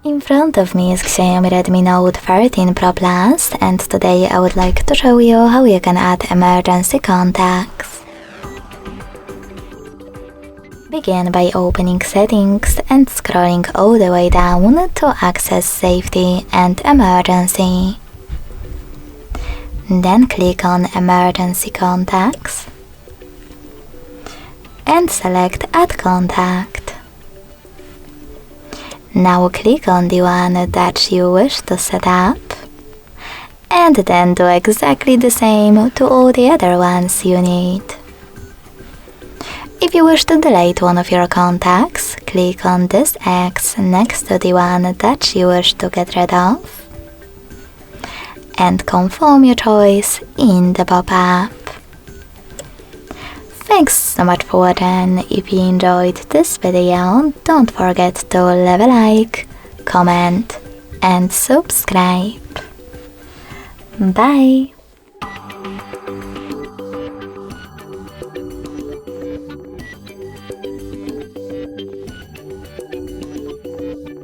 In front of me is XIAOMI Redmi Note 13 Pro Plus, and today I would like to show you how you can add emergency contacts. Begin by opening Settings and scrolling all the way down to access Safety and Emergency. Then click on Emergency Contacts and select Add Contact. Now click on the one that you wish to set up, and then do exactly the same to all the other ones you need. If you wish to delete one of your contacts, click on this X next to the one that you wish to get rid of, and confirm your choice in the pop-up. Thanks so much for watching. If you enjoyed this video, don't forget to leave a like, comment and subscribe. Bye!